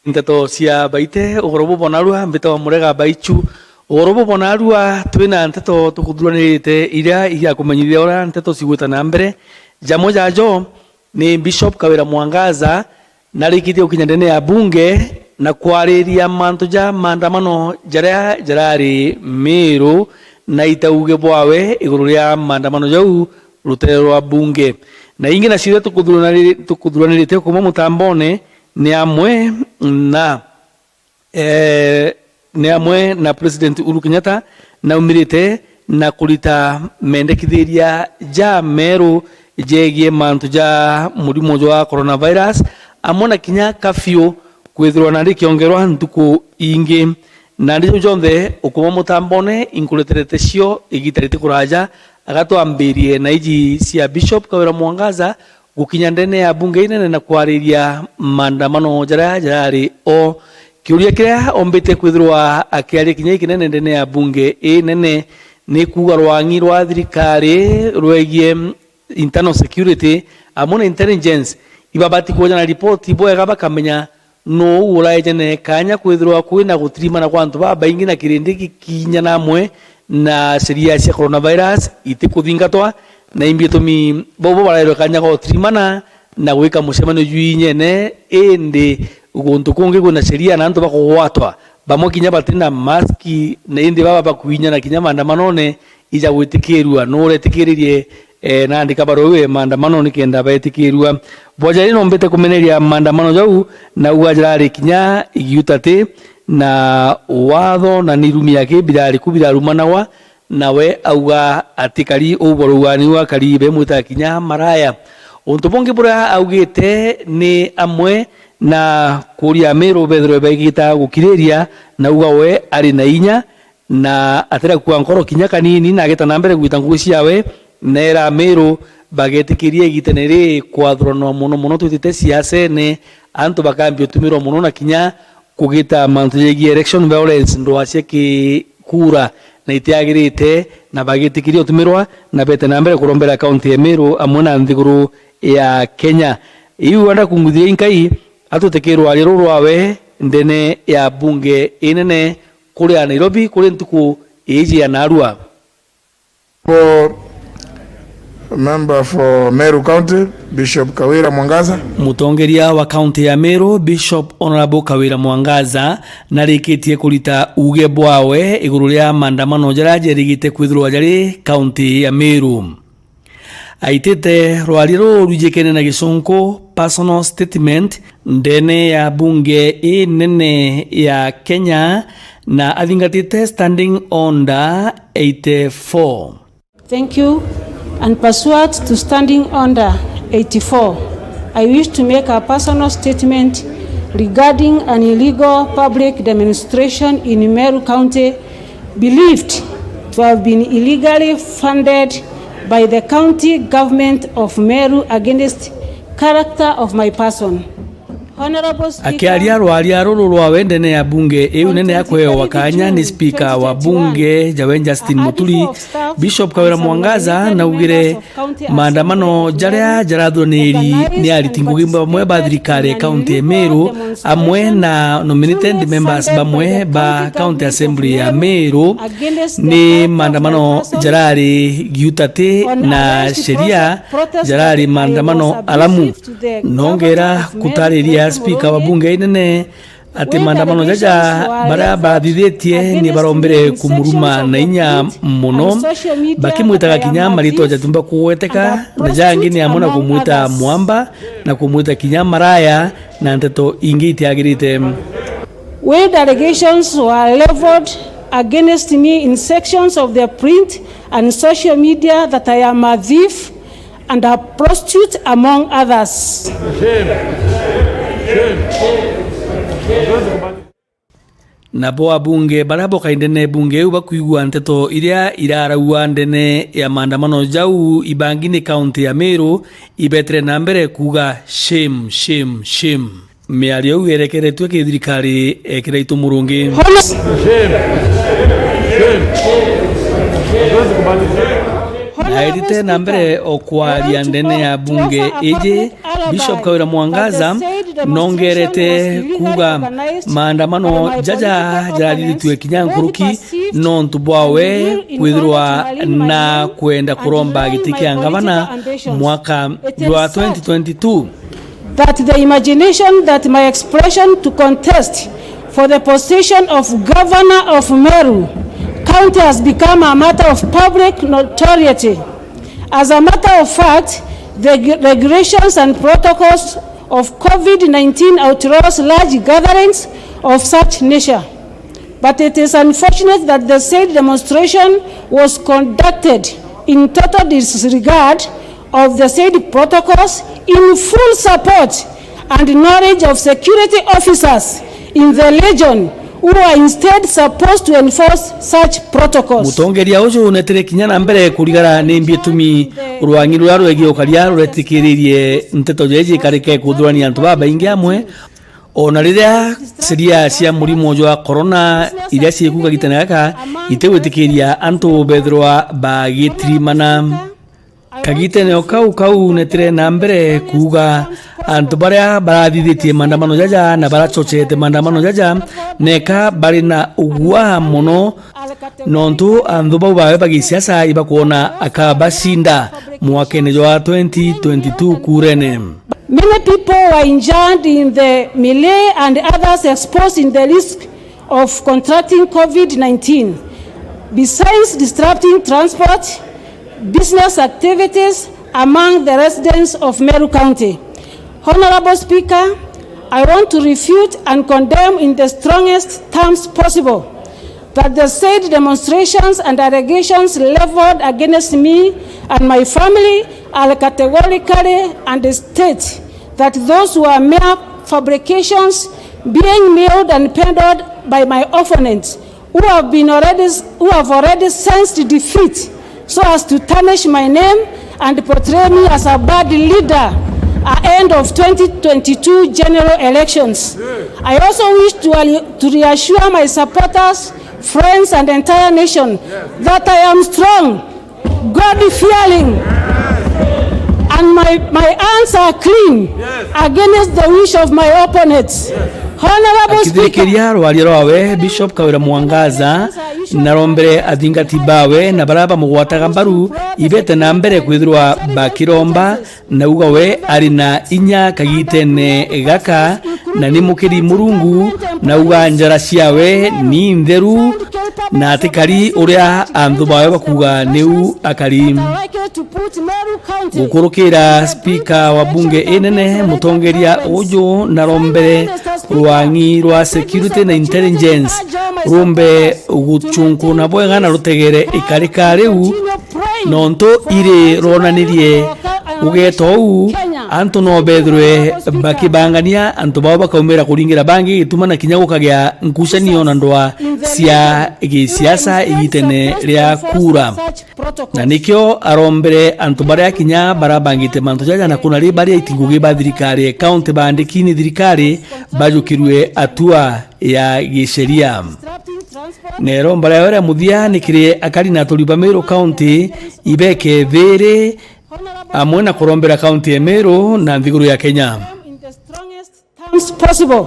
Nteto cia Baite ugorobo bonarua mbito murega baichu ugorobo bonarua twina nteto tukuthuranirite iria iya kumenyithia ora nteto cigwita na mbere jamo jajo ni Bishop Kawira Mwangaza narikitie ukinya ndene ya bunge na kwariria mantu ja maandamano jaria jarari Meru na itauge bwawe iguru ria maandamano jau rutero rwa bunge na ingi na ciria tukuthuranirite kuma mutambone ni amwe na President Uhuru Kenyatta na umirite na kulita mendekithiria ja Meru jegie mantu ja murimo wa coronavirus amona kinya kafio kwithirwa na rikiongerwa ntuku ingi na ndicho jonthe ukuma mutambone inkuleterete cio igitarite kuraja agatwambirie na iji cia Bishop Kawira Mwangaza gukinya ndene ya bunge inene na kwariria maandamano jarari o kiuria kiria ombete kwithirwa akiaria kinya ikinene ndene ya bunge nene ni kuga rwangi rwa thirikari rwegie internal security amona intelligence ibabati kuja na report bwega bakamenya no urajene kanya kwithirwa kwina gutrimana kwa antu baingi na kirindi kinya namwe na seria cia coronavirus itikuthingatwa na imbitumi bobo barairo kanya gutrimana na gwika mucemano juinyene indi uguntu kungi kuna seria na antu bakugwatwa bamwe kinya batina maski na indi baba bakuinya na kinya maandamanone ija gwitikirwa no retikiririe na andika barowe maandamano nikenda baetikirwa bojari no mbete kumeneria maandamano jau na uajari kinya igiutate na watho na nirumi yake bidari kubirarumanawa nawe auga atikari uborugani wa karibe muta kinya maraya untubonge bura augite ni amwe na kuria Meru bedro begita gukiriria na uga we ari na inya na atera kwa nkoro kinya kanini na geta nambere gwitanguci yawe nera Meru bagetikirie gitenere kwathrono muno tutite siasa ne antu bakambio tumiro muno na kinya kugita mantu yegi election violence ndo acieki kura na itiagirite na bagetikirie tumirwa na bete nambere kurombera county ya Meru amuna nthiguru ya Kenya iu wanda kunguthia inkai atutekirwa rero rwawe ndene ya bunge inene kuri ya Nairobi kuri ntuku iji ya Narua. For member for Meru County, Bishop Kawira Mwangaza. Mutongeria wa county ya Meru, Bishop Honorable Kawira Mwangaza, narikitie kulita uge bwawe iguru ria maandamano jaraje rigite kwithirwa jari county ya Meru. Aitete rwariro rujekene na gisonko personal statement ndene ya bunge nene ya Kenya na athingatite standing order 84. Thank you. And pursuant to standing order 84, I wish to make a personal statement regarding an illegal public demonstration in Meru County believed to have been illegally funded by the county government of Meru against character of my person. Akiaria rwaria ruru rwa wendene ya bunge iu nene yakwe wakanya ni speaker wa bunge Jawen Justin Muturi Bishop Kawira Mwangaza na ugire maandamano jaria jarathoneri ni aritingugimba bamwe ba thirikari county ya Meru amwe na nominated members bamwe ba county assembly ya Meru ni maandamano jarari giutate na sheria jarari maandamano alamu nongera kutariria speaker wa bunge inene ati maandamano jaja bara bathithitie ni barombere kumuruma na inya muno bakimwitaga kinya marito jatumba kuweteka na jangi ni amona kumwita mwamba na kumwita kinya maraya na nteto ingi itiagirite. Where allegations were leveled against me in sections of the print and social media that I am a thief and a prostitute among others. Na boa bunge barabo kaindene bunge ubakuigwa nteto iria iraraua ndene ya maandamano jau ibangini county ya Meru ibetre na mbere kuga shame miario ugerekeretwe kithirikari ekiraitu murungi nairite na mbere okwaria ndene ya bunge ije Bishop Kawira Mwangaza nongerete kuga maandamano jaja jarariritwe kinyankuruki nontu bwawe kwithirwa na kwenda kuromba giti kia ngavana mwaka wa 2022. That the imagination that my expression to contest for the position of governor of Meru County has become a matter of public notoriety. As a matter of fact, the regulations and protocols of COVID-19 outlaws large gatherings of such nature. But it is unfortunate that the said demonstration was conducted in total disregard of the said protocols, in full support and knowledge of security officers in the Legion who are instead supposed to enforce such protocols. Mutongeria ucio netere kinyana mbere kurigara nimbi tumi ruangi rwaro egio karia ruretikiririe nteto jeje karike kuthurania antu baba ingi amwe ona riria seria cia murimo wa corona iria ciikuga gitenaka itegwitikiria antu bethirwa bagitrimana kagiteneo kau netere na mbere kuga antu baria barathithitie maandamano jaja na barachochete maandamano jaja neka bari na ugua mono nontu anthu bau bawe bagisiasa ibakuona akabasinda mwakene wa 2022 kurene. Many people were injured in the melee and others exposed in the risk of contracting COVID-19. Besides disrupting transport, business activities among the residents of Meru County. Honorable Speaker, I want to refute and condemn in the strongest terms possible that the said demonstrations and allegations leveled against me and my family are categorically and state that those were mere fabrications being mailed and peddled by my opponents who have already sensed defeat so as to tarnish my name and portray me as a bad leader at end of 2022 general elections. I also wish to reassure my supporters, friends, and entire nation that I am strong, God-fearing, and my hands are clean against the wish of my opponents. Honorable Speaker, wawe Bishop Kawira Mwangaza narombere athingati bawe na baraba mugwataga mbaru ibete na mbere kwithirwa bakiromba na ugawe ari na inya kagitene gaka na ni mukiri murungu na uga njara ciawe ni ntheru na atikari uria anthu bawe bakuga niu akari gukurukira speaker wa bunge enene mutongeria uju narombere ruangi rwa security na intelligence rumbe guchunku na bwega na rutegere ikarika riu nonto ire ronanirie ugetou antu no bethwe bakibangania antu baba kaumera kuringira bangi gitumana kinyago kagya nkucanio na ndwa cia gisiasa igitene ria kura na nikyo arombere antu baria kinya barabangite mantu jaja na kuna ri baria itingugi ba thirikari county bandikini thirikari bajukirwe atua ya gisheria nero mbara wera muthia nikire akari na tulipa Meru County ibeke vere amwe na kurombera county Meru na nthiguru ya Kenya. Possible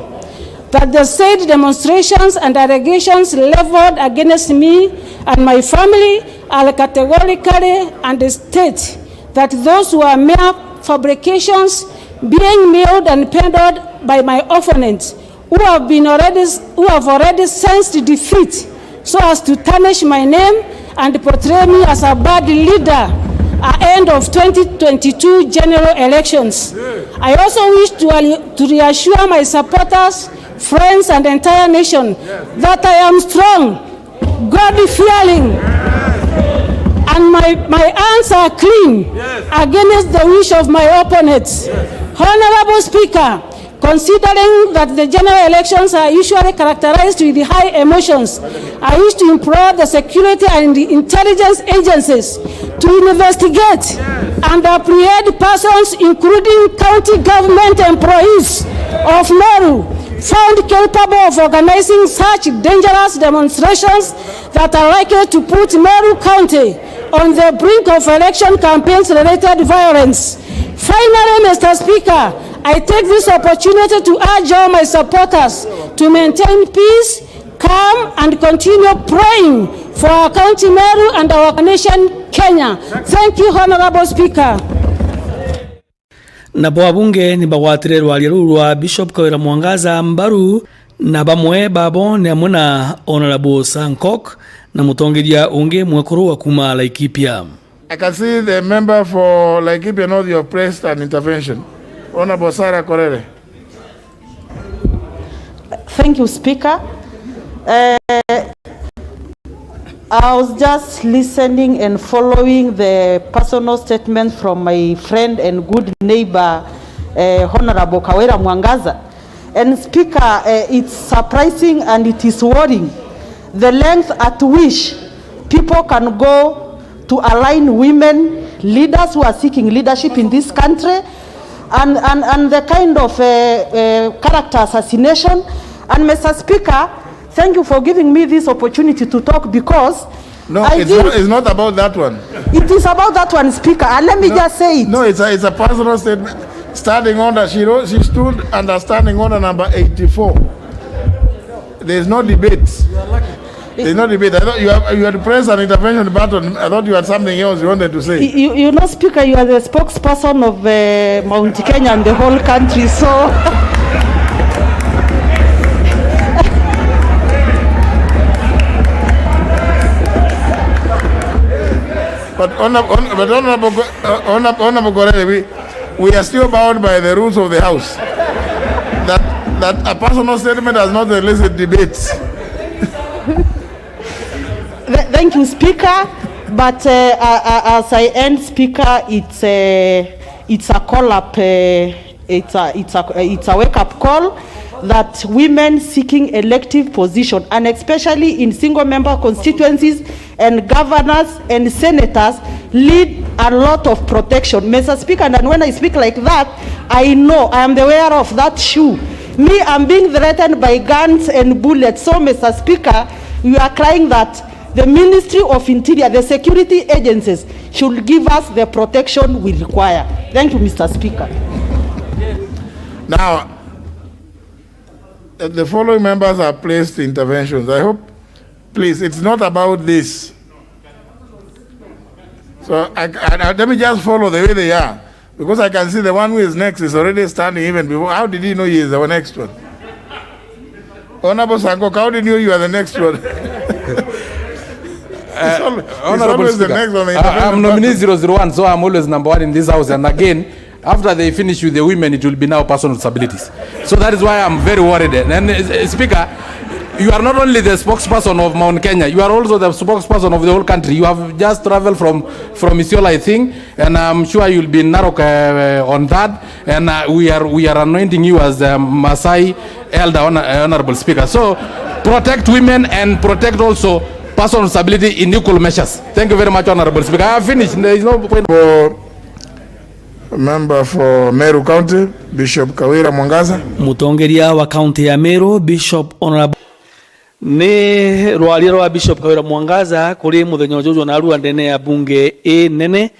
that the said demonstrations and allegations leveled against me and my family are categorically and state that those were mere fabrications being mailed and peddled by my opponents who have already sensed defeat so as to tarnish my name and portray me as a bad leader at end of 2022 general elections. I also wish to reassure my supporters, friends, and entire nation that I am strong, God-fearing, and my hands are clean against the wish of my opponents. Honorable Speaker, considering that the general elections are usually characterized with high emotions, I wish to implore the security and the intelligence agencies to investigate and apprehend persons, including county government employees of Meru, found capable of organizing such dangerous demonstrations that are likely to put Meru County on the brink of election campaigns-related violence. Finally, Mr. Speaker, I take this opportunity to urge all my supporters to maintain peace, calm, and continue praying for our county Meru and our nation, Kenya. Thank you, Honorable Speaker. Na wabunge ni bagwatire rwaria rwa Bishop Kawira Mwangaza mbaru na bamwe babo ni amuna Honorable Sankok na mutongeria unge mwekuru wa kuma Laikipia. I can see the member for Laikipia North, you have pressed an intervention. Honorable Sarah Korere. Thank you, Speaker. I was just listening and following the personal statement from my friend and good neighbor, Honorable Kawira Mwangaza. And Speaker, it's surprising and it is worrying the length at which people can go to align women, leaders who are seeking leadership in this country, and the kind of character assassination. And Mr. Speaker, thank you for giving me this opportunity to talk, because it's not about that one. It is about that one, Speaker, and let me just say it. No, it's a personal statement. Standing order, she stood under standing order number 84. There is no debate. There is no debate. I thought you had pressed an intervention button. I thought you had something else you wanted to say. You know, Speaker, you are the spokesperson of Mount Kenya and the whole country, so. But Honorable Korere, we are still bound by the rules of the House. That a personal statement does not elicit debates. Thank you, Speaker. But as I end, Speaker, it's a call up. It's a wake up call that women seeking elective position, and especially in single member constituencies and governors and senators, need a lot of protection, Mr. Speaker. And when I speak like that, I know I am the wearer of that shoe. Me, I'm being threatened by guns and bullets. So, Mr. Speaker, we are crying that the Ministry of Interior, the security agencies, should give us the protection we require. Thank you, Mr. Speaker. Now, the following members are placed interventions. I hope, please, it's not about this. So let me just follow the way they are, because I can see the one who is next is already standing even before. How did he know he is the next one? Honorable Sankok, how did you know you are the next one? Honorable Speaker, I'm nominee 001, so I'm always number one in this house. And again, after they finish with the women, it will be now personal disabilities. So that is why I'm very worried. And Speaker, you are not only the spokesperson of Mount Kenya, you are also the spokesperson of the whole country. You have just traveled from Isiolo, I think, and I'm sure you'll be in Narok on that. And we are anointing you as the Masai elder, Honorable Speaker. So protect women and protect also personal disability in equal measures. Thank you very much, Honorable Speaker. I have finished. There is no point. Member for Meru County, Bishop Kawira Mwangaza. Mutongeria wa county ya Meru, Bishop Honorable ne rwaria rwa Bishop Kawira Mwangaza kuri muthenya jojo na ruwa ndene ya bunge nene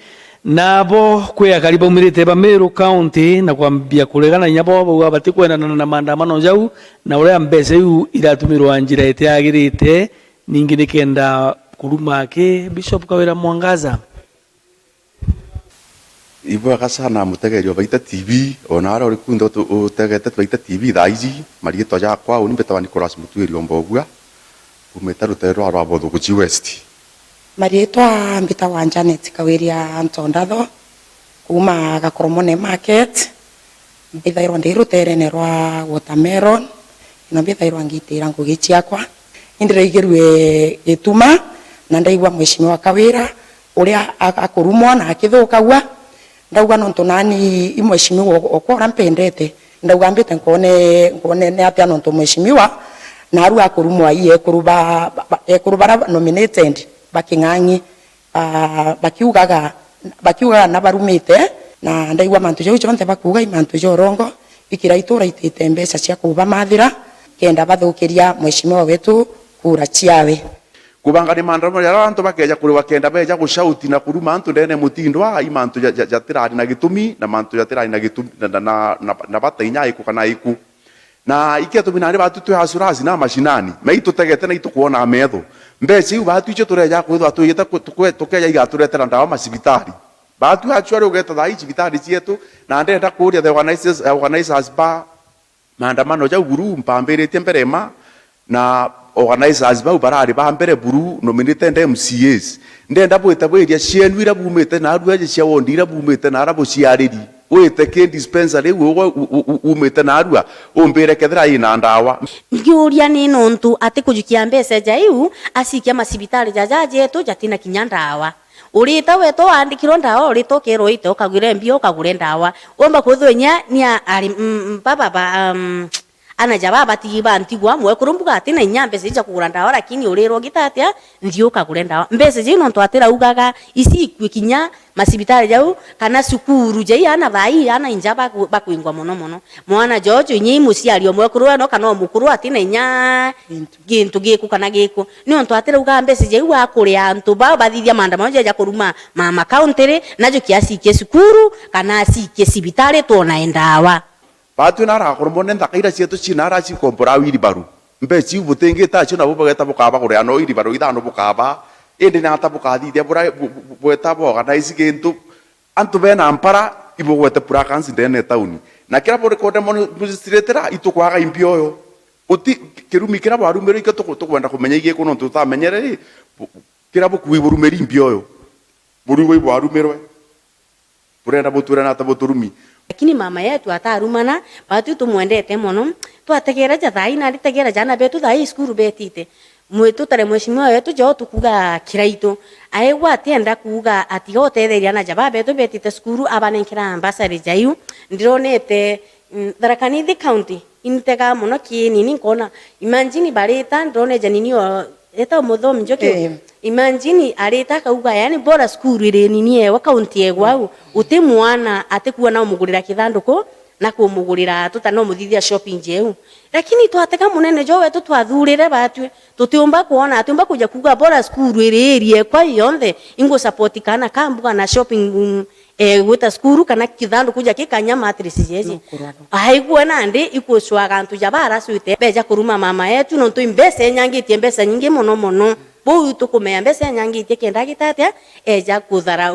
nabo kwe akariba umirite ba Meru County na kwambia kuregana nyabo abati kwendana na maandamano jau na uria mbese yu iratumirwa njira ite agirite ningi nikenda kuruma ke Bishop Kawira Mwangaza. Ibu kasana mutegerio Baite TV onara uri kundo utegete Baite TV thaizi marigito ja kwa uni betwa Nicholas Mutuiri ombogua umetarutero arwa bodho kuchi west marigitwa mbita wa Janet Kawiria Ntondado kuma Gakoromone market mbithairwo ndiruterene rwa watermelon ino mbithairwo ngitira ngugi ciakwa indireigirwe gituma na ndaigwa mweshimiwa Kawira uria akurumwa na akithukagwa ndauga nonto nani imweshimiwa okora mpendete ndauga mbite ngone ne atia nonto mweshimiwa na aru akurumwa iye kurubara nominated bakingangi bakiugaga na barumite na ndaigwa mantu jo chonte bakuga imantu jorongo ikira itura itete mbeca cia kuba mathira kenda bathukiria mweshimiwa wetu kura ciawe. kubanga ni maandamano ya antu bakeja kuri wakenda beja gushauti na kuruma antu ndene mutindwa imantu jatirari na gitumi na mantu jatirari na gitumi na batainya iku kana iku na iketo binare batu tu hasurazi na mashinani meitu tegete na itukuona metho mbeci batu icho tureja kwithwa tuyita tukeja igaturetera ndawa masibitari batu actually ugeta thai cibitari cietu na ndenda kuria the organizers ba maandamano ja guru mpambirite mberema na organizers ba barari ba mbere buru nominate and MCAs ndenda bwita bwiria cienu ira bumite na aruaje cia wondira bumite na arabo ciariri wite ke dispensary wo umite na arua umbire kethira ina ndawa ngiuria ni nontu ati kujukia mbese jaiu asikia masibitari jajaje to jatina kinyandawa urita weto andikiro ndawa urito kero ite ukagwire mbio ukagure ndawa omba kuthwenya ni ari baba anaja baba tiba ntigwa mwe kurumbuka ati na nyambe sija kugura ndawa lakini uriro gitatia ndio ukagure ndawa mbese jino ntwa atira ugaga isi ikwikinya masibitari jau kana sukuru jai ana vai ana injaba bakwingwa mono mwana jojo nyi musiari omwe kurwa no kana omukuru ati na nya gintu giku kana giku ni ntwa atira ugaga mbese jai wa kuri antu ba bathithia maandamano jaja kuruma mama county najo kiasi ke sukuru kana si ke sibitari tona endawa batu nara koromone ndakaira cietu cinara ci kompora wiri baru mbeci butenge ta cyo nabo bageta bukaba kure ano iri baru idano bukaba ende na ta bukadi de bura bweta bo organize gento antu bena ampara ibo wete pura kansi dene tauni na kira por kode mon mustretera itukwaga impioyo uti kirumi kira baru mero iketo kwenda kumenya igie kuno tutamenyere kira bukuwi burumeri impioyo buru we baru mero burenda butura na taboturumi lakini mama yetu atarumana batu tumwendete mono twategera jathai na ritegera jana betu thai skuru betite mwetu tare mweshimwa yetu jo tukuga kiraito aegwa atenda kuga ati otetheria na jaba betu betite skuru abanenkira ambassador jayu ndironete Tharaka-Nithi county intega mono kinini nkona imagine bareta ndone janini eta muthomi njoke imagine areta kauga yani bora skuru ire nini ewa county egwa uti mwana atekuwa na umugurira kithanduko na kumugurira tutano muthithia shopping jeu lakini twateka munene jo wetu twathurire batwe tutiumba kuona atumba kuja kuga bora skuru ire ire kwa yonthe ingo support kana kambuga na shopping wita skuru kana kithandu kuja kikanya matrix jeje aigwa nande ikuswa gantu jabara suite beja kuruma mama yetu no tuimbese nyangitie mbesa nyingi mono bo tukumea mbesa nyangitie kenda gitatia eja kuthara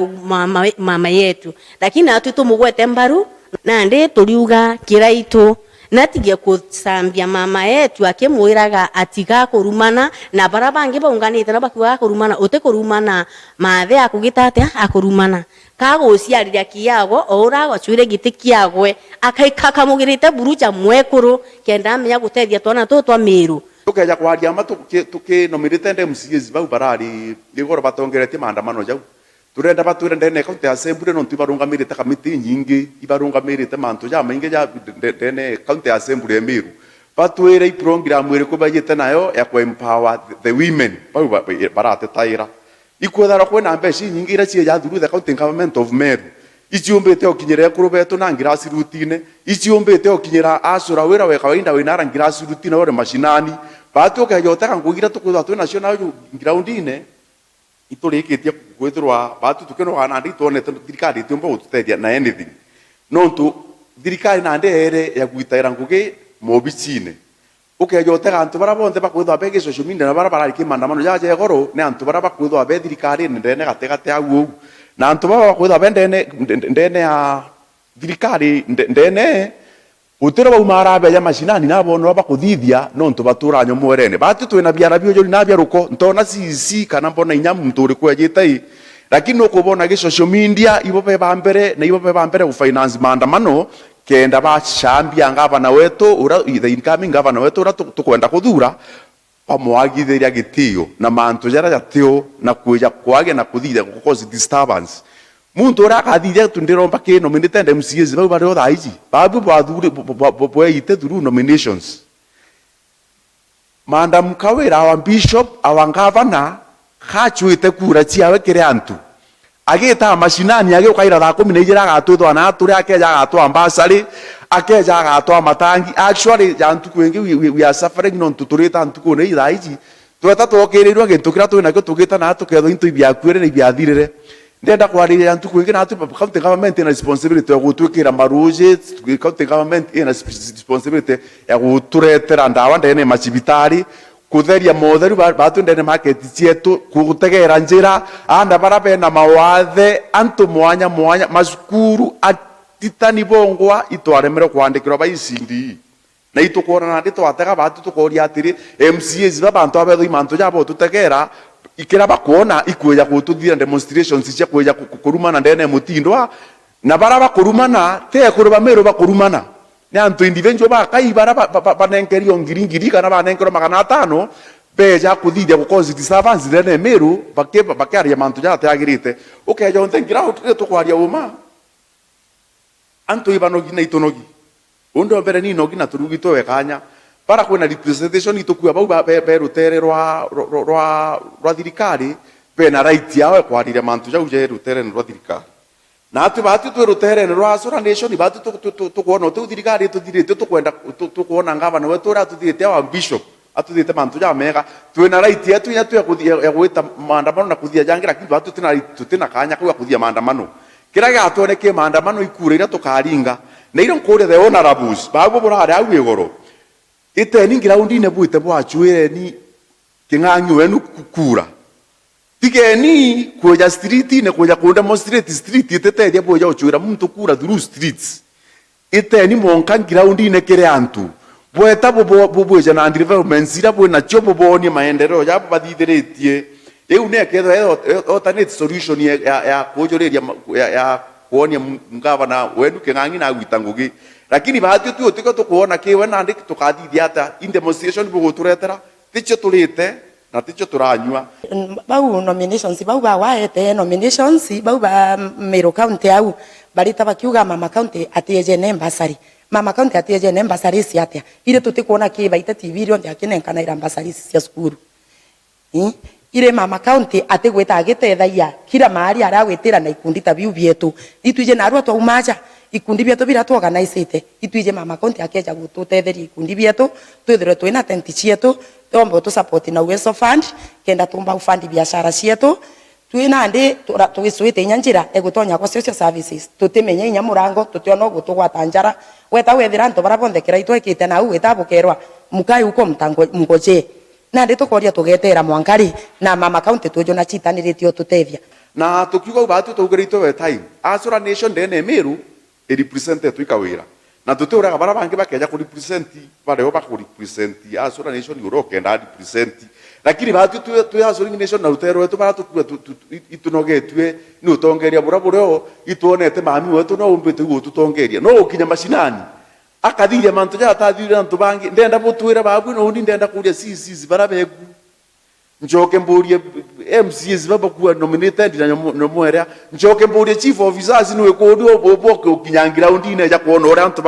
mama yetu lakini atu tumugwete mbaru nande tuliuga kiraito natige kusambia mama yetu akimwiraga atiga kurumana na barabangi baunganite na bakiwa kurumana ute kurumana mathe akugitatia akurumana kago ciarira kiago orago chure giti kiagwe akaikaka mugirite buruja mwekuru kenda menya gutethia twana twa miru tukeja kwaria matu tuke nominate and MCAs bau barari ligoro batongerete maandamano jau turenda bature ndene county assembly no tibarungamirite kamiti nyingi ibarungamirite mantu ja mainge ja ndene county assembly emiru batwire program ire kubajite nayo ya ku empower the women bau barate taira ikwethara kwena mbeci nyingi ira cie yathuru the county government of Meru ichiumbite okinyira kurubeto na ngirasi rutine ichiumbite okinyira asura wira we kawaida winara ngirasi rutine ore mashinani batu kayotaka ngugira tukutha tu national groundine iturikitie kwithirwa batu tukeno hana ndi tuone thirikari tumba ututedia na anything nontu thirikari na ndere ya gwitaira ngugi mobicine ukejoteka antu bara bonde bakwithwa bege social media na bara bara kimandamano jaje goro ne antu bara bakwithwa be thirikari ndene gatega au na antu bara bakwithwa be ndene ya thirikari ndene utira baumara beja mashinani na bono bakuthithia nontu batura nyomwerene batu twina biara biojo na biaruko ntona sisi kana mbona inyamu mturi kwejite lakini ukubona ge social media ibo pe bambere na ibo pe bambere ku finance maandamano kenda ba shambia ngavana wetu ura the incoming ngavana wetu ura tukwenda kuthura pamwagithiria gitio na mantu jara jatio na kuja kwage na kuthithia ku cause disturbance muntu ora kathithia tundiromba ke nominate and MCAs bau bari otha iji babu bathuri boite through nominations Madam Kawira our bishop our governor khachuite kura ciawe kire antu agita mashinani age ukaira tha 12 agatwithwa na ature akeja agatwa ambassador akeja agatwa matangi actually jantu kwengi we are suffering non tuturita antu kone iraiji tweta twokirirwa gintu kira twina kio tugita na tuketho into ibyakwire na ibyathirire ndenda kwariria ntu kwingi na county government ina responsibility ya gutwikira maruje county government ina responsibility ya guturetera ndawa ndene macibitari kutheria motheru batu ndene market cietu kugutegera njira anda barabe na mawathe antu mwanya mwanya masukuru atitani bongwa itwaremere kwandikirwa baicindi na itukuona na ndi twatega batu tukoria atiri MCAs babantu abetho imantu jabo tutegera ikira bakuona ikuya gututhira demonstrations cia kuya kurumana ndene mutindwa na baraba kurumana te kuruba mero bakurumana ni antu individual bakaibara banenkerio ngiri kana banenkero 500 beja kuthithia gukozi disturbance ndene meru bakiaria mantu jate agirite ukeja untengira utire tukwaria uma antu ibanogi na itonogi undo mbere ni nogi na turugito wekanya para kwena representation itukua bau be rutere rwa thirikari pena right yao kwarire mantu jau je rutere rwa thirikari na atu batu tu rutere rwa sura nation batu tukuona tu thirikari tuthirite tukwenda tukuona ngavana wetu ra tuthirite wa bishop atuthirite mantu ja mega twena right yetu ya gwita maandamano na kuthia jangira kindu batu tutina kanya kwa kuthia maandamano kira gatuoneke maandamano ikure ira tukaringa na iro nkore the honorables bago burare au igoro ite ni ground ine buite bwachuire ni kingangi wenu kukura tigeni kuja street ine kuja demonstrate street itete dia boja ochuira muntu kura through streets ite ni monka ground ine kire antu bweta boja na development sira bwena chobo boni maendeleo japo bathithiretie eu ne ketho alternate solution ya kujoreria ya kuonia mgavana wenu kingangi na gwitangugi lakini bahati tu tiko tukuona kiwe na ndiki tukathithia ata in demonstration buguturetera ticho tulite na ticho turanywa bau nominations bau ba waete nominations bau ba Meru County au barita bakiuga mama county atieje nembasari mama county atieje nembasari siatia ile tutikuona ki Baite TV rio ndiakinenkana ira mbasari cia skuru ile mama county ategweta agitethaia kila mahali aragwetira na ikundi ta biu bietu ituje na arwa twaumaja ikundi bietu bira tu organizete ituje mama county akeja gututetheria ikundi bietu twithire twina tent cietu tombo tu support na uwezo fund kenda tumba ufandi biashara cietu twina ndi tuwisuite nyanjira egutonya kwa social services tutimenye inya murango tutiona gutugwata njara weta wethira nto barabondekera itwekite na uweta bukerwa mukai uko mtango mgoje na ndi tukoria tugetera mwankari na mama county tujo na chitaniritio tutethia na tukiuga batu tugerito we time asura nation ndene Meru represent twikawira na tuteuraga bara bangi bakeja ku represent bare oba ku represent asura nation uroke nda represent lakini batu tu asura nation na rutero wetu bara itunogetwe ni utongeria buraburo ituonete mami wetu no umbite gututongeria no ukinya mashinani akathiria mantu ja tathire antu bangi ndenda butwira babu no ndi ndenda kuria sisi barabegu njoke mburie MCs babakuwa nominated na nomwera njoke mburie chief officers niwe kodi oboke ukinyangira undine ja kuona ora antu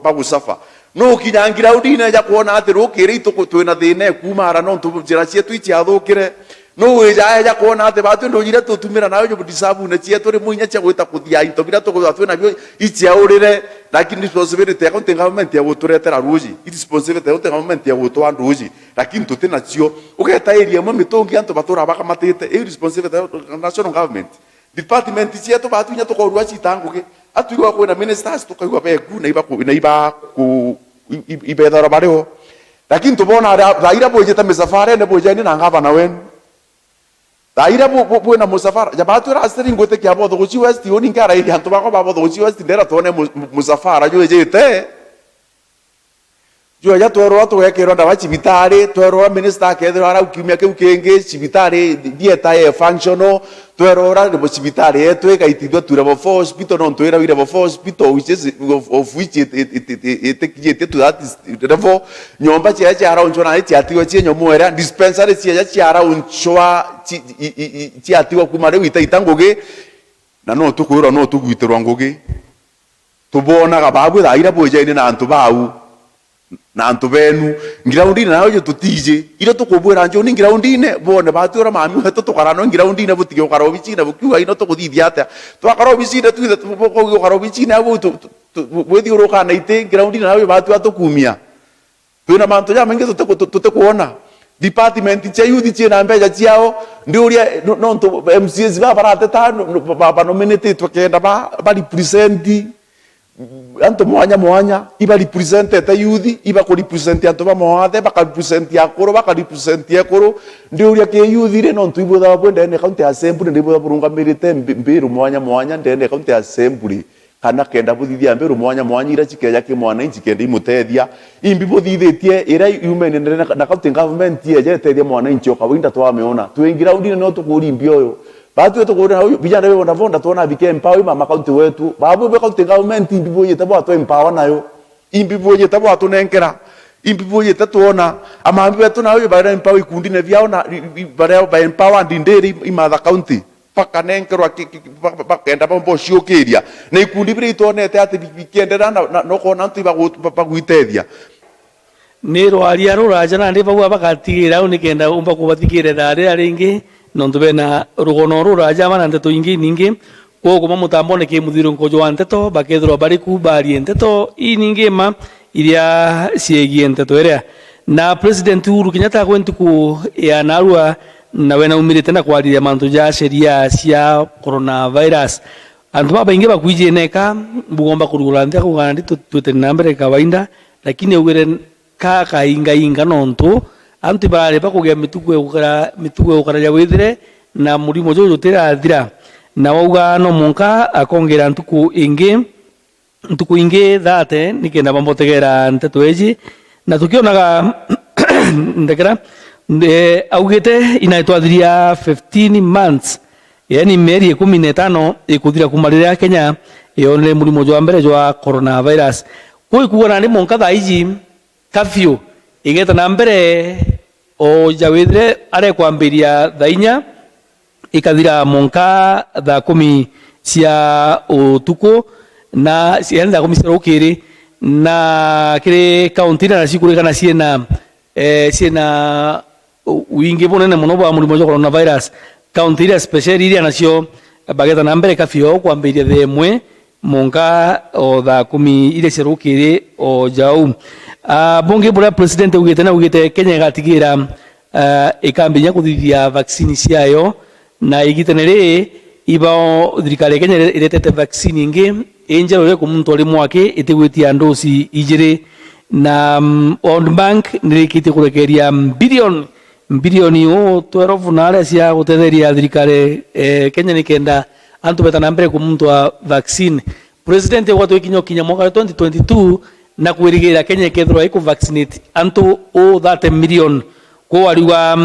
bagusafa no ukinyangira undine ja kuona ati rukire ituko twina thine kumara no ntu njira cietu iciathukire no weja ja kuona ati batu ndonyire tutumira nayo jo disabu na cietu ri muinya cia gwita kuthia into bira tuko twina bio iciaurire lakini responsibility ya county government ya guturetera ruji responsibility ya county government ya gutwa ruji lakini tutina cio ugeta area mo mitungi antu batura bakamatite e responsibility ya national government department cietu batu nya tukorwa citanguke atuigwa kwina ministers tukaigwa beku na iba ku ibethara bareo lakini tubona raira bojeta misafara ne bojani na ngava wenu daira bu na musafara jabatu rastri ngote kya bodo guchi west yoni ngara ili hantu bako bodo guchi west ndera tone musafara jo jete jo ya twero watu wekero nda bachibitari twero minister kedro ara ukimya ke ukenge chibitari dieta e functional twero ra de bachibitari eto ekaitidwa turabo for hospital non twera wirabo for hospital which is of which it to that level nyomba chia ara unchona chia tiwa chia nyomwera dispensary chia ara unchwa chia tiwa kumare wita itangoge na no tukura no tugwiterwa ngoge tubona gababu daira bojaine na antu bau na antu benu ngiraundine nayo jo tutije iro tukubwira njo ni ngiraundine bone batura mami heto tukarano ngiraundine butige ukaro bichina bukiwa ino tukuthithia ata twakaro bichina tuithe tuboko ukaro bichina abo bwethi uroka na ite ngiraundine nayo batu atukumia twina mantu ya mengi tutekuona department cha youth chena mbeja chiao ndi uria no MCs ba barateta ba nominate twakenda ba represent anto mwanya iba represent ta youth iba ko represent anto ba moathe ba represent yakoro ba represent yakoro ndi uria ke youth ire no ntuibo da bwenda ne county assembly ndi bo burunga mirite mbiru mwanya ndene county assembly kana kenda buthithia mbiru mwanya ira chikeja ke mwana inchi kenda imutethia imbi buthithitie ira human na county government ye tethia mwana inchi okawinda twameona tuingira udine no tukuri mbioyo batu wetu kuona vijana wewe wanavonda tuona bike empower mama county wetu babu be county government imbi boye tabo atu empower nayo imbi boye tabo atu nenkera imbi boye tatuona ama imbi wetu nayo bara empower ikundi ne vyao na bara ba empower ndinderi imatha county paka nenkerwa bakenda bombo shiokeria na ikundi bire itonete ati bikendera no kona ntu bagwitethia nero aria ruraja na ndiba bwa bakatigira unikenda umba kubathikire thare aringi nondu bena rugono ruraja mana nteto ingi ningi kogo mamutambo ne ke muthiro nkojo wa nteto bakethro bari ku bari nteto iningi ma iria ciegie nteto iria na president Uhuru Kenyatta kwentuku ya narua na wena umirite na kwariria mantu ja sheria cia coronavirus antu baingi bakwijie neka bugomba kurugura ntia kugandi twete nambere kawaida lakini ugire ka inga nontu antu bare bakugea mitugu ukara ya withire na murimo jojo tera thira na wauga no munka akongera ntuku ingi thate nikenda bambotegera nteto eji na tukionaga ndekera augite inaitwathiria 15 months yani mieri 15 ikuthira kumarira Kenya yonere murimo jwa mbere jwa coronavirus koi kuona ni monka thaiji kafyu igeta na mbere o jawithire are kwambiria thainya ikathira monka tha 10 cia utuku na cienda 10 cia ukiri na kire county na cikurikana ciena wingi bunene muno bwa murimo jwa coronavirus county iria special iria nacio bageta na mbere kafio kwambiria themwe monka o tha 10 iria cia rukiri o jau bonge bura president ugite Kenya gatigira ikambinya kuthithia vaccine ciayo na igitenere iba thirikari Kenya iretete vaccine ingi injero re kumuntu ari mwake itigwitia ndosi ijire na World Bank nirikite kurekeria bilioni 12 na aria cia gutetheria thirikari Kenya nikenda antu beta na mbere kumuntu wa vaccine president watu kinya mwaka 2022 na kwirigira Kenya kethro iko vaccinate antu o 30 million ko ariwa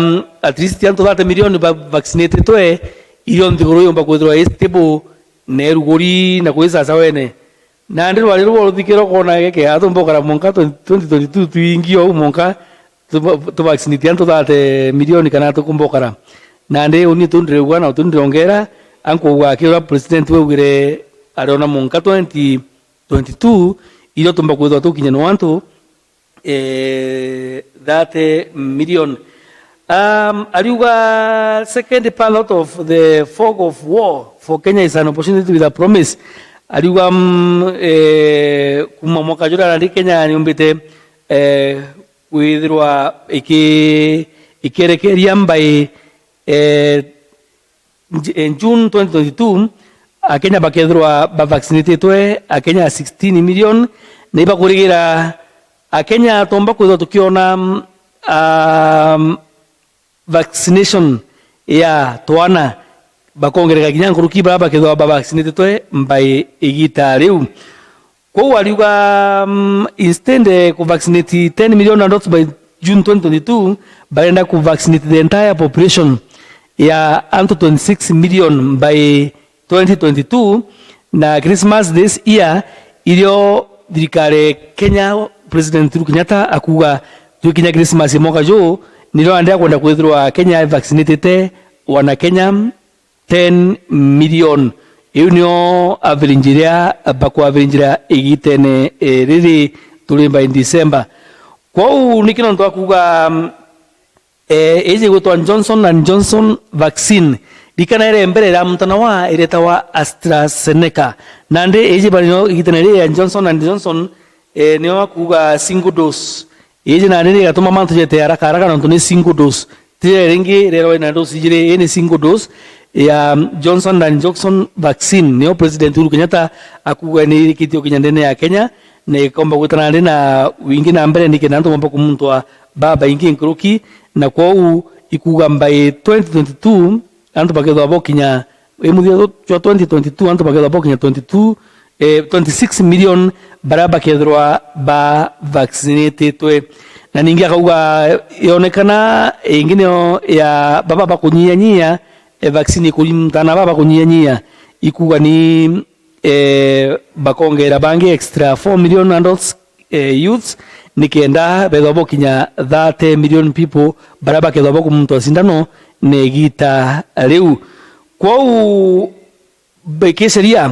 at least antu 30 million ba vaccinate toe iyo ndigoro yomba kwethro stable ne rugori na kwisa sawene na ndio wali ruo thikiro kona geke atombo kara monka 2022 tuingio monka tu vaccinate antu 30 million kana tukumbokara na ndio uni tundire na tundongera anko wa kira president wegire ariona monka 2022 ilo tumba kwethwa tukinya no antu 30 million ariuga second part of the fog of war for Kenya is an opportunity with a promise ariuga kuma mwaka jura na Kenya nyombete withirwa ikerekeria mbai in June 2022 Kenya bakethirwa ba vaccinated Kenya 16 million na iba kurigira Kenya tomba kwithwa tukiona vaccination ya twana bakongereka kinya nguruki baba kethwa ba vaccinated mbai igita riu kwa waliuga instead ku vaccinate 10 million adults by June 2022 barenda ku vaccinate the entire population ya unto 26 million by 2022 na Christmas this year ilio thirikari Kenya president Uhuru Kenyatta akuga tukinya Christmas mwaka jo nilo andea kwenda kwithirwa Kenya vaccinated wana Kenya 10 million unio avirinjiria bakwa avirinjiria igitene riri tulimba in December kwa nikino ndo akuga eje gutwa Johnson and Johnson vaccine dikana ere mbere ra mutana wa ireta wa AstraZeneca nande eje bali no igitenere ya Johnson and Johnson niyo akuga single dose eje na nene gatuma mantu jete haraka haraka na ntone single dose tire rengi rero na dose jire ene single dose ya Johnson and Johnson vaccine neo president Uhuru Kenyatta akuga ni kitio kinyandene ya Kenya ne komba gutana na wingi na mbere nike nanto mpa kumuntu baba ingi nkruki na kwa u ikuga mbaye 2022 anto bagedo abokinya emudio cho 2022 anto bagedo abokinya 26 million baraba kedroa ba vaccinated na ningi akauga yonekana ingine ya baba bakunyanyia vaccine kulimtana baba kunyanyia ikuga ni bakongera bangi extra 4 million adults youths nikenda bedobo kinya 30 million people baraba kedobo kumuntu sindano negita leu kwau bekeseria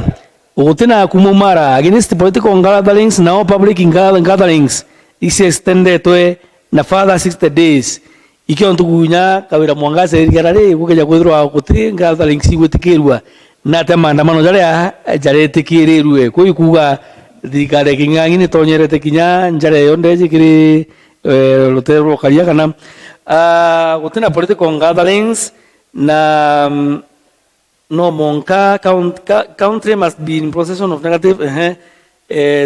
utena kumumara against political gatherings now public gatherings is extended to na further 60 days ikyo ntugunya kawira mwangaze rigarare kukeja kwithirwa kuti gatherings igwetikirwa na maandamano jare tikirerwe koi kuga thikare kingangi ni tonyerete kinya njare yonde jikiri lotero karia kana gutena political gatherings na no monka country must be in possession of negative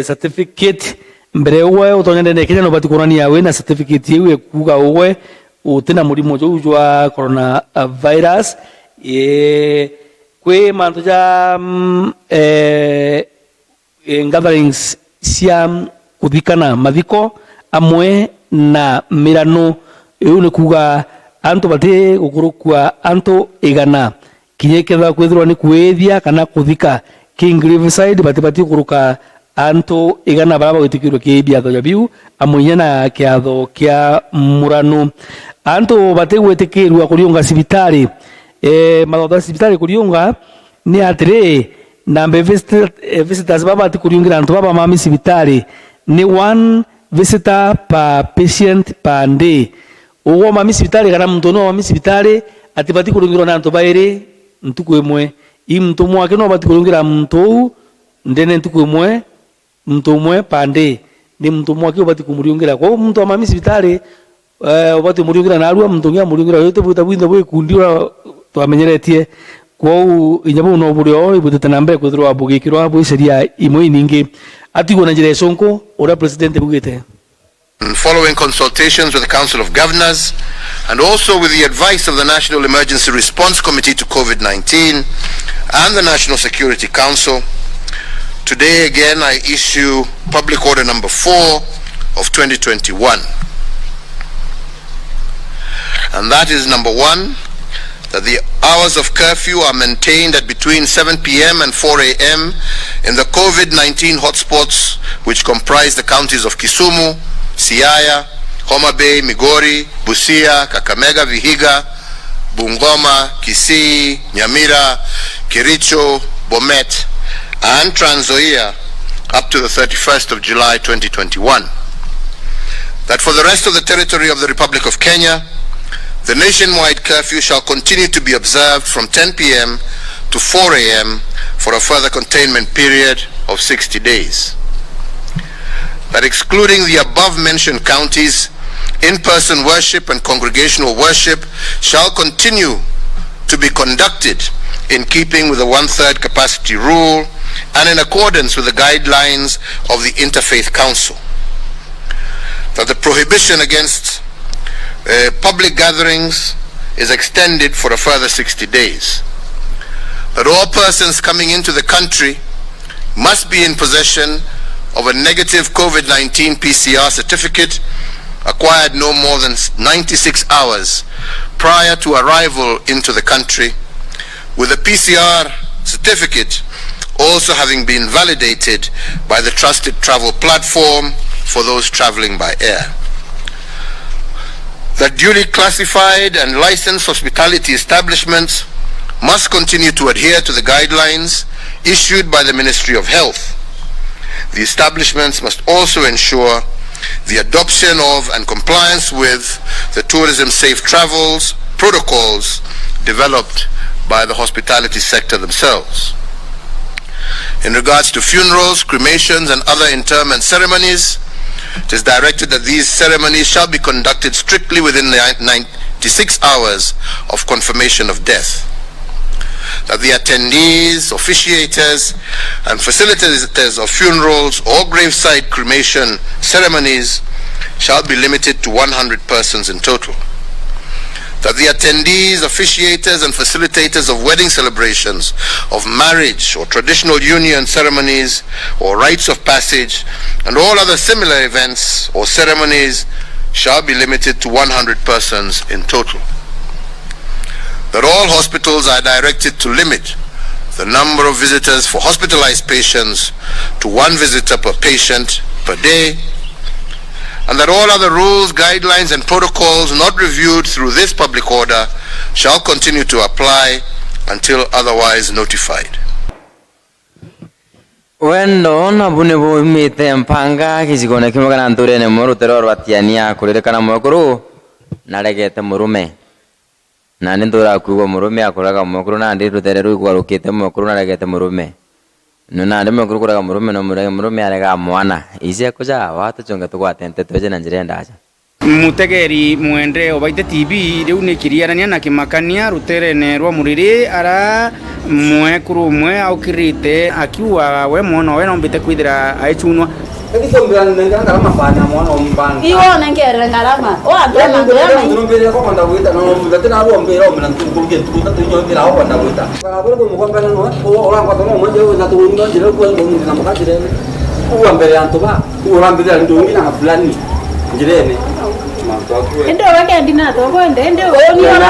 certificate mbere uwe utonyende ne Kenya no batikurani yawe na certificate yewe kuga uwe utena murimo jwa corona virus kwe mantu ja gatherings cia kuthikana mathiko amwe na mirano une kuga antu bate gukurukwa antu igana kinyeketha kwithirwa ni kwethia kana kuthika King Riverside bate kuruka antu igana baraba gwitikirwo kiibia tho jabiu amwe na kiatho kia murano antu bate gwitikirwa kuriunga sibitari mathotha sibitari kuriunga ni atire nambe visitors baba ati kuriungira antu baba mami sibitari ni 1 visitor per patient per day ugo mami sibitari kana muntu no mami sibitari ati bati kuriungirwa na antu baire ntuku emwe imtu mwake no bati kuriungira muntu ndene ntuku emwe mtu mwe pande ni mtu mwake bati kumuriungira kwa mtu mami sibitari bati muriungira na arua mtu ngia muriungira yote buta bwinda bwe kundiwa twamenyeretie kwa inyabu no buryo ibutete nambe kuthirwa bugikirwa abo seria imwe ningi atigo na njire sonko ora president bugite. Following consultations with the Council of Governors and also with the advice of the National Emergency Response Committee to COVID-19 and the National Security Council, today again I issue Public Order number 4 of 2021. And that is number 1, that the hours of curfew are maintained at between 7 p.m. and 4 a.m. in the COVID-19 hotspots which comprise the counties of Kisumu, Siaya, Homa Bay, Migori, Busia, Kakamega, Vihiga, Bungoma, Kisii, Nyamira, Kericho, Bomet, and Trans Nzoia up to the 31st of July 2021. That for the rest of the territory of the Republic of Kenya, the nationwide curfew shall continue to be observed from 10 p.m. to 4 a.m. for a further containment period of 60 days. That excluding the above-mentioned counties, in-person worship and congregational worship shall continue to be conducted in keeping with the 1/3 capacity rule and in accordance with the guidelines of the Interfaith Council. That the prohibition against public gatherings is extended for a further 60 days. That all persons coming into the country must be in possession of a negative COVID-19 PCR certificate acquired no more than 96 hours prior to arrival into the country, with the PCR certificate also having been validated by the trusted travel platform for those traveling by air. That duly classified and licensed hospitality establishments must continue to adhere to the guidelines issued by the Ministry of Health. The establishments must also ensure the adoption of and compliance with the tourism safe travels protocols developed by the hospitality sector themselves. In regards to funerals, cremations, and other interment ceremonies, it is directed that these ceremonies shall be conducted strictly within the 96 hours of confirmation of death. That the attendees, officiators, and facilitators of funerals or graveside cremation ceremonies shall be limited to 100 persons in total. That the attendees, officiators, and facilitators of wedding celebrations, of marriage or traditional union ceremonies or rites of passage, and all other similar events or ceremonies shall be limited to 100 persons in total. That all hospitals are directed to limit the number of visitors for hospitalized patients to 1 visitor per patient per day, and that all other rules, guidelines, and protocols not reviewed through this public order shall continue to apply until otherwise notified. Wendo na bunibu mite mpanga kizigone kimogana ndure ne muru teroro atiania kulirekana mwakuru naregete murume na ndura kugo murume akuraga mwakuru na ndi rutereru gwarukite mwakuru naregete murume nuna ndi mwakuru kuraga murume no murume arega mwana ise kuja watu chonga tukwatente toje na njire ndaja mutegeri mwende obaite TV riu ni kiriarania na kimakania ruterene rwa muriri ara mwekuru mwe aukirite akiwa we mono we nombite kwithira aichunwa Iwo nengere ngarama o andama ngarama ndumbere ko konda gwita no mugate na rombera omena ntukuruke ntukuta tunyobera aho konda gwita akabure ko mukopana no o orangwa to mo je na tuunga jire ko ngo na mukatire uwa mbere antoba uwa mbere ndungi na fulani jirene endo wakendi na to kwende ende oni ona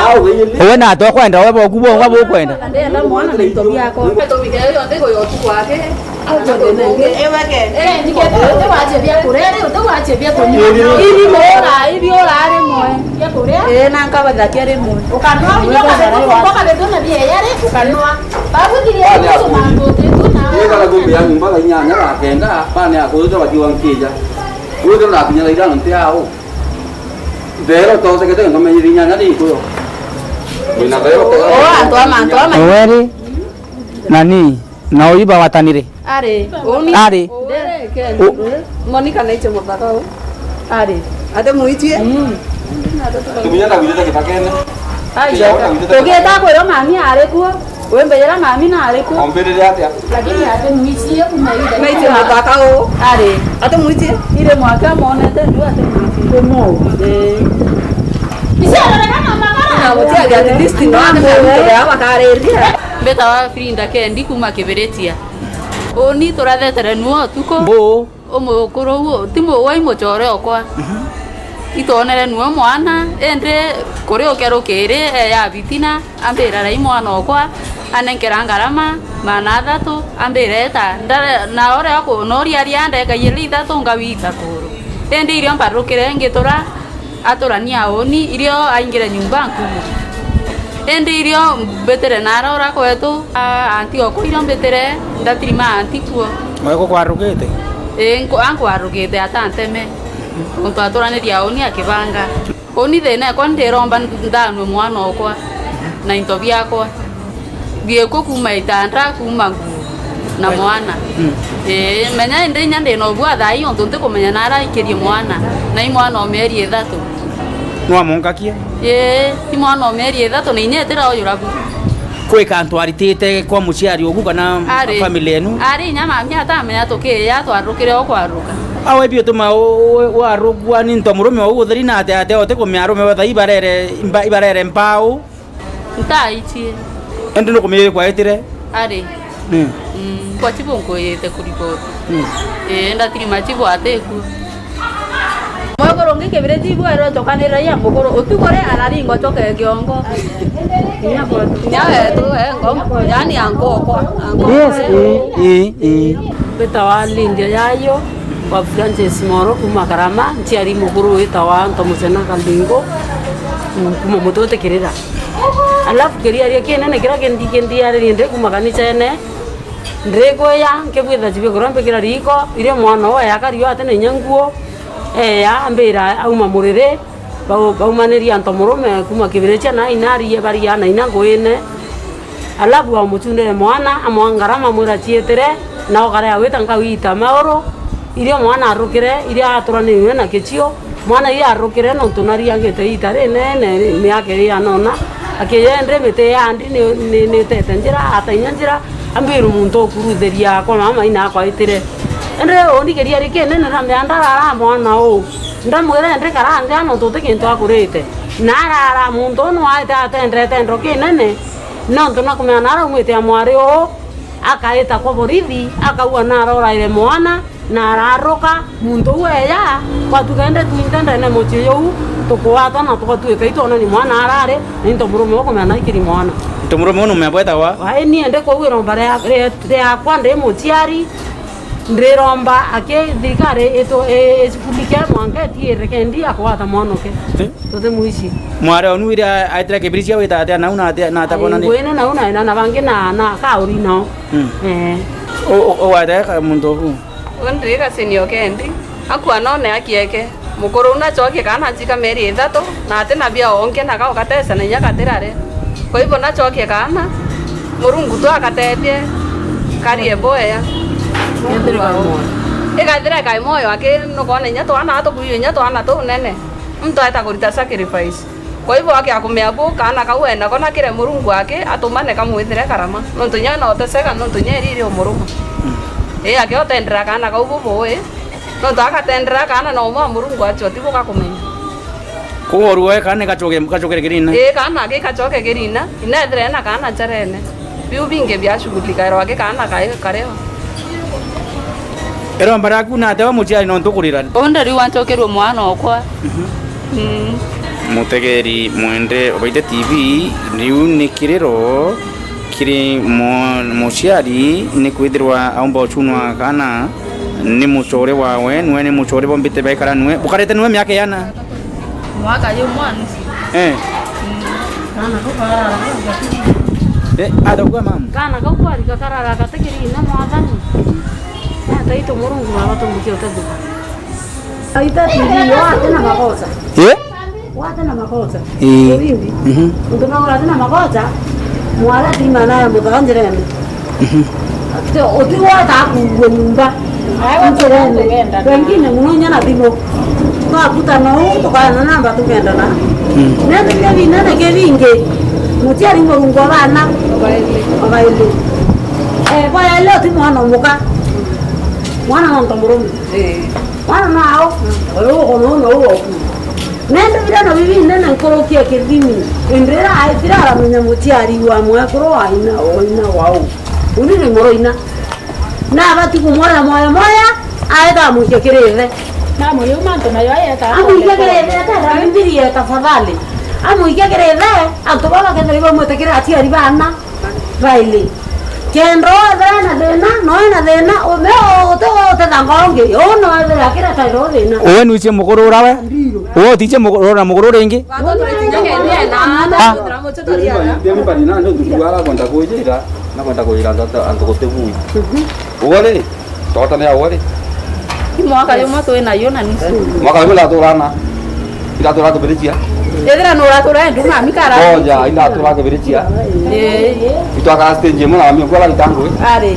owe na to kwenda we bokubo ngabo kwenda ndenda mwana na itobi yako to bigero yonde go yotu kwake nani na oiba watanire are oni are Monica naiche mutaka are ate muitie tumia na video kipakene ayo togeta kwero mami are kuo wembeyera mami na are kuo ombere atia lakini ate muitie kumaida naiche mutaka o are ate muitie ile mwaka monete ndio ate muitie mo Isiara kama mama na mutia ya list no ate ya bakareria beta wa frinda kendi kuma kiberetia oni turathetere nuo tuko bo omukuru wo timo wai mochore okwa itonere nuo mwana ende kore okero kere ya bitina ambera rai mwana okwa anenkera ngarama mana thatu ambere ta na ore ako nori ariande kayeli thatu ngawita kuru ende irio mbarukire ngitura aturania oni irio aingira nyumba nkumu ende irio betere narora kwetu anti oko irio betere ndatirima anti kuo mweko kwarugite anko arugite atanteme untu aturaniria oni akibanga oni thene ko ndiromba ndanu mwana okwa na into biakwa gieko kuma itandra kuma ngu na mwana menya ende nyande no bwa thai untu ntikumenya nara ikirie mwana na imwana omeri ithatu no amongakie ti mwana omeri ithatu ni nyetira oyurabu kwe kantu aritite kwa muciari ogu kana family enu ari nyama myata menya tukiya twarukire okwaruka awe bio tuma warugwa ni ntomurume ogu thirina ate ote kumyarume wa ibarere mpao ntaichie ende no kumire kwa etire ari kwa chibongo yete kuripoti ndatiri machibo ateku mwagoro ngike bire jibu ero tokanira ya mugoro utukore araringo toke giongo nyawe tu ngo yani ango yes betawa lindia yayo wa Francis Moro kuma karama ntiari muguru itawa ntomusena kambingo kuma mutote kirira alafu kiria ria kiene kira kendi ari ndre kuma kanisa ene ndrego ya nkebwitha jibe kurambe kira riko ile mwana wa yakario atene nyanguo ya ambira auma murire baumaniria ntomurume kuma kibirecha na inari bari ya na inango ene alafu wa mutune mwana amwangarama mura tietere na ogare aweta ngawita maoro iria mwana arukire iria aturaniwe na kichio mwana iria arukire no tunaria ngite itare nene miake ya nona akiyendre mete yandi ni tete njira atainya njira ambiru muntu kurutheria kwa mama ina kwa itire endre oni keria rikene na ndara mwana o ndamwire ndre karanga no tuti kintu akurite narara muntu no atendre tendro kinene no ntuna kumena nara mwite amwari o akaita kwa borithi akaua narora ile mwana na araroka muntu weya kwa tugende tuintende ne mochiyo tukwata na tukatuika itona ni mwana arare ni ntomurume wako mena ikiri mwana ntomurume ono mebweta wa ni ende kwa wiro bare ya kwande mochiari ndiromba ake thikare eto esifulike mwange tirekendi akwata mwonoke tote muishi mware onu ira aitra kebirisia weta ate nauna ate na atakona ni wena nauna na bange na kauri no o wada muntu hu ondrika senio kendi akwa none akieke mukuru una choke kana jika meri ithato na ate na bia onke na ka okatesa na nya katirare kwa hivyo na choke kana murungu tu akatetie karie boya ikathira kai moyo ake no kone nya to ana to kuyo nya to ana to nene mtu aita kurita sacrifice kwa hivyo ake akumea bo kana kawena kona kire murungu ake atumane kamwithire karama no tunya no teseka no tunya riri o murungu ake otendra kana kaubo boe no takatendra kana no ma murungu acho tibo kakumenya ko ruwe kana kachoke gerina kana ke kachoke gerina inethre na kana charene biu binge bya shughulika ro ake kana kareo ero mbara kuna tewa muchiari no ntukurira ondari wanchokerwo mwana okwa mutegeri mwende Baite TV riu nikiriro kiri muchiari ni kwithirwa aumba ochunwa kana ni muchore wawe nwe ni muchore bombite baikara nwe bukarete nwe myake yana mwaka yo mwana kana kukarara adogwa mam kana kukwari kakarara katekiri na mwathani taito murungu watu mkio tabuka aita tiri yote na makosa wate na makosa hivi ndio maana tena makosa mwala tima na mutakanjerene ati wata kunyumba mcherene wengine munonya na bimo kwa kuta no tukana namba tugenda na nende kevi nende kevinge mutiari murungu abana abaile kwa leo timu hano muka mwana na ntomurume mwana nao oyo no nende bila no bibi nene nkorokia kidimi endera aitira aramenya mutiari wa mwekoro aina oina wao unini moroina na abati kumoya moya aida mukekerere na moyo manto na yoyeta amukekerere ta mbiri ya tafadhali amukekerere atobaba kendriba mutekere atiari bana baile kendro adana dena noina dena o meo to tangonge ono adera kira tairo dena owe nuche mukuru urawe o tiche mukuru na mukuru rengi demi padina ndo tukuala kwenda kujira na kwenda kujira ndo antokote bui ugole tota ne awole mwaka yo mato ena yo na nisu mwaka yo la torana ila toraka berichia edera no la tora ndu na mikara oja ila toraka berichia itu aka stage mo na mi kwa la tango are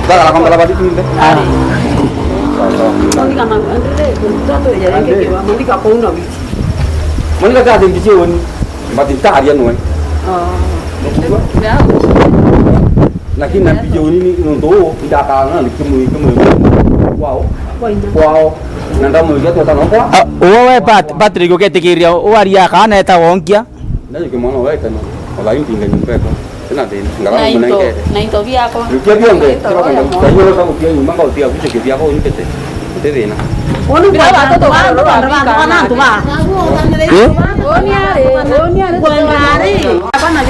dala kamba la badinde are ndika na ndere tato ya ngeke wa ndika ko una bichi monika ka de bichi woni badinta haria no lakini na bichi woni ni ndo ndaka na nikimu wow wow nanda mo ya tota no kwa owe Patrick uketikiria waria kana eta wonkia na yukimono weka no ola yinga nyumbeto tena tena ngara mo na into biako yukia bionde tiro kwenda kutayo ka kutia nyumba ka kutia kuche biako unikete tena oni kwa watoto wana ndo ba oni are bana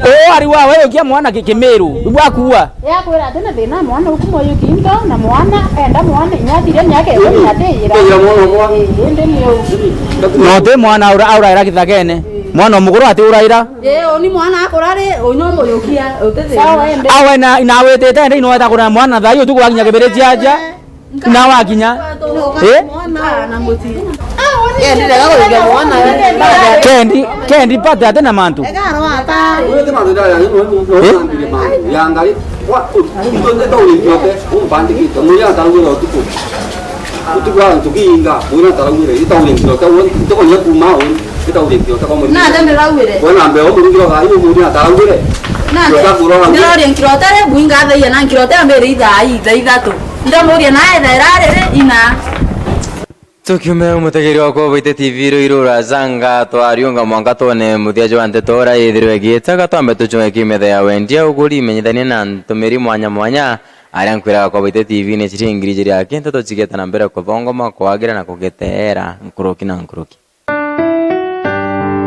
o ari wa wewe kia mwana kikemeru bwakuwa yakwira tena thina mwana ukumo yukinto na mwana enda mwana nyathire nyake yo nyathira ende niyo no te mwana aura ira kithakene mwana muguru ati uraira oni mwana akorare onyomo yukia utete awe na wetete ende ino eta kuna mwana thayo tu kwa kinya kibere chiaja na wakinya kendi pata tena mantu tukiume umutegeri wako Baite TV irura zanga twariunga mwanga tone muthia jwante tora yithirwe gieta twambe tuchunge kimethe ya wendia uguri menyithanie na ntumiri mwanya mwanya aria nkwiraga kwa Baite TV ni ciringiri jiri akinto tuchigeta na mbere kuthongoma kwagira na kugeteera nkuruki na nkuruki.